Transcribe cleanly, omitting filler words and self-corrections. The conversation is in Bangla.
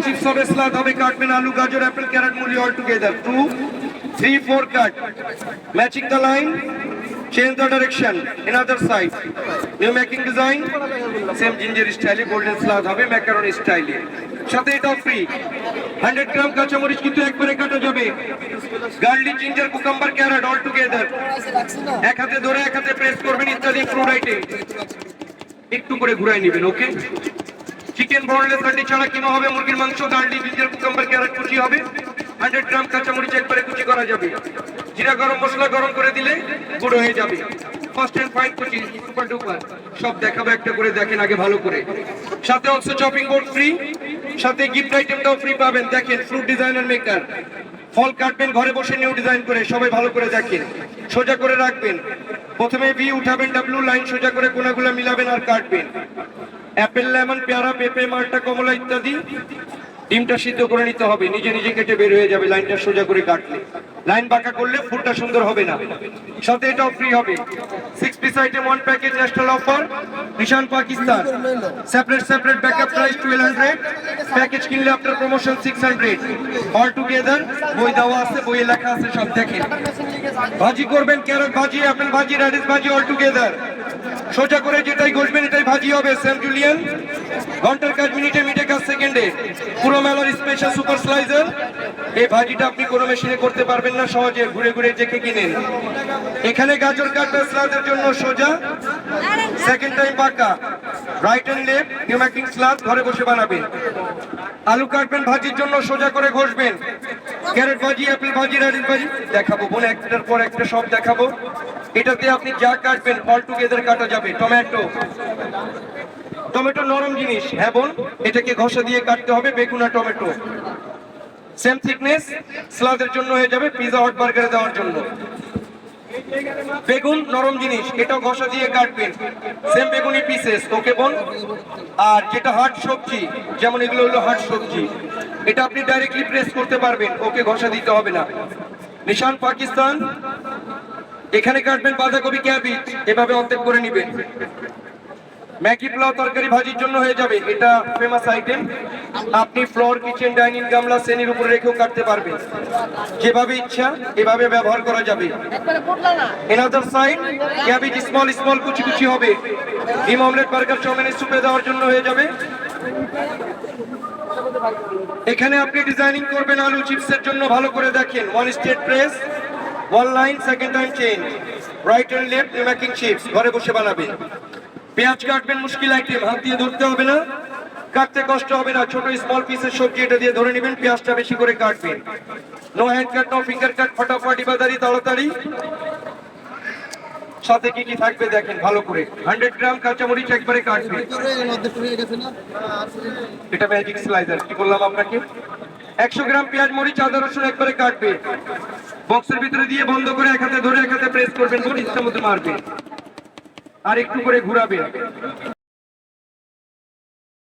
চিপস হবে, সালাদ হবে, কাটবেন আলু, গাজর, Apple, carrot, মুলি all together. 2, 3, 4 cut. Matching the line. Change the direction. Another side. New making design. Same ginger style, golden salad হবে, macaroni style. সাথে এটা ফ্রি। 100 গ্রাম কাঁচামরিচ কিন্তু একবারে কাটা যাবে। Garlic, ginger, cucumber, carrot all together. এক হাতে ধরে এক হাতে প্রেস করবেন ইত্যাদি ফ্রুট আইটেম। একটু করে ঘুরাই নেবেন, ওকে? চিকেন বনলেস হান্ডি ছাড়া কিনো হবে, মুরগির মাংস, গার্লিক, জিঞ্জার, কুকাম্বার, ক্যারট কুচি হবে। 100 গ্রাম কাঁচামরিচ একবারে কুচি করা যাবে। জিরা গরম মশলা গরম করে দিলে গুঁড়ো হয়ে যাবে। ফার্স্ট এন্ড ফাইন কুচি সুপার ডুপার সব দেখাবো, একটা করে দেখেন আগে ভালো করে। সাথে অলসো চপিং বোর্ড ফ্রি, সাথে গিফট আইটেমটাও ফ্রি পাবেন। দেখেন ফ্রুট ডিজাইনার মেকার, ফল কাটবেন ঘরে বসে নিউ ডিজাইন করে, সবাই ভালো করে দেখেন। সোজা করে রাখবেন, প্রথমে ভি উঠাবেন, ডাব্লিউ লাইন সোজা করে কোনাগুলো মিলাবেন আর কাটবেন। অ্যাপেল, লেমন, পেয়ারা, পেঁপে, মাল্টা, কমলা ইত্যাদি। ডিমটা সিদ্ধ করে নিতে হবে, নিজে নিজে কেটে বের হয়ে যাবে লাইনটা সোজা করে কাটলে। লাইন বাঁকা করলে ফুলটা সুন্দর হবে না। সাথে এটাও ফ্রি হবে। 6 piece item 1 package, national offer, Nishan Pakistan. Separate backup price 1200, package কিনলে আপনার প্রমোশন 600 অল টুগেদার। বই দেওয়া আছে, বইয়ে লেখা আছে, সব দেখেন। ভাজি করবেন, ক্যারট ভাজি, আপেল ভাজি, রেডিশ ভাজি অল টুগেদার। সোজা করে যেটাই ঘষবেন এটাই ভাজি হবে। সেন্ট জুলিয়ান ঘন্টার কাজ মিনিটে, মিনিটে কাজ সেকেন্ডে। পুরো মেলার স্পেশাল সুপার স্লাইজার। এই ভাজিটা আপনি কোনো মেশিনে করতে পারবেন না, সহজে ঘুরে ঘুরে দেখে কিনেন। এখানে গাজর কাটবেন স্লাদের জন্য সোজা, সেকেন্ড টাইম বাঁকা, right and left, new making salad ঘরে বসে বানাবেন। আলু কাটবেন ভাজির জন্য সোজা করে ঘষবেন। ক্যারট ভাজি, অ্যাপেল ভাজি, রেডিশ ভাজি দেখাবো, বোন একটার পর একটা সব দেখাবো। এটাতে আপনি যা কাটবেন অল টুগেদার কাটা যাবে। টমেটো নরম জিনিস, হ্যাঁ বোন, এটাকে ঘষা দিয়ে কাটতে হবে। বেগুন আর টমেটো সেম থিকনেস, স্লাদের জন্য হয়ে যাবে, পিজা হট বার্গারে দেওয়ার জন্য। বেগুন নরম জিনিস, এটাও ঘষা দিয়ে কাটবেন, সেম বেগুনি পিসেস, ওকে বোন? আর যেটা হার্ড সবজি, যেমন এগুলো হলো হার্ড সবজি, এটা আপনি ডাইরেক্টলি প্রেস করতে পারবেন, ওকে ঘষা দিতে হবে না। নিশান পাকিস্তান, এখানে কাটবেন বাঁধাকপি, ক্যাবেজ, এভাবে অর্ধেক করে নেবেন। ম্যাগি পোলাও তরকারি ভাজির জন্য হয়ে যাবে, এটা ফেমাস আইটেম। আপনি ফ্লোর, কিচেন, ডাইনিং, গামলা, শ্রেণীর উপরে রেখেও কাটতে পারবেন, যেভাবে ইচ্ছা এভাবে ব্যবহার করা যাবে। এনাদার সাইড ক্যাবেজ স্মল কুচি কুচি হবে। ডিম অমলেট, বার্গার, চাউমিনের সুপে দেওয়ার জন্য হয়ে যাবে। এখানে আপনি ডিজাইনিং করবেন আলু চিপসের জন্য, ভালো করে দেখেন। 1 straight press, 1 line, second time change, right and left, making chips ঘরে বসে বানাবেন। পেঁয়াজ কাটবেন, মুশকিল আইটেম, হাত দিয়ে ধরতে হবে না, কাটতে কষ্ট হবে না। ছোট স্মল পিসের সবজি এটা দিয়ে ধরে নেবেন, পেঁয়াজটা বেশি করে কাটবেন। নো হ্যান্ড কাট, নো ফিঙ্গার কাট, ফটাফট ইবাদারি, তাড়াতাড়ি। সাথে কি কি থাকবে দেখেন ভালো করে। 100 গ্রাম কাঁচামরিচ একবারে কাটবেন, এটা ম্যাজিক স্লাইসার, কি বললাম আপনাকে। 100 গ্রাম পেঁয়াজ, মরিচ, আদা, রসুন একবারে কাটবেন। বক্সের ভিতরে দিয়ে বন্ধ করে এক হাতে ধরে এক হাতে প্রেস করবেন, ইচ্ছা মতো মারবেন আর একটু করে ঘুরাবেন।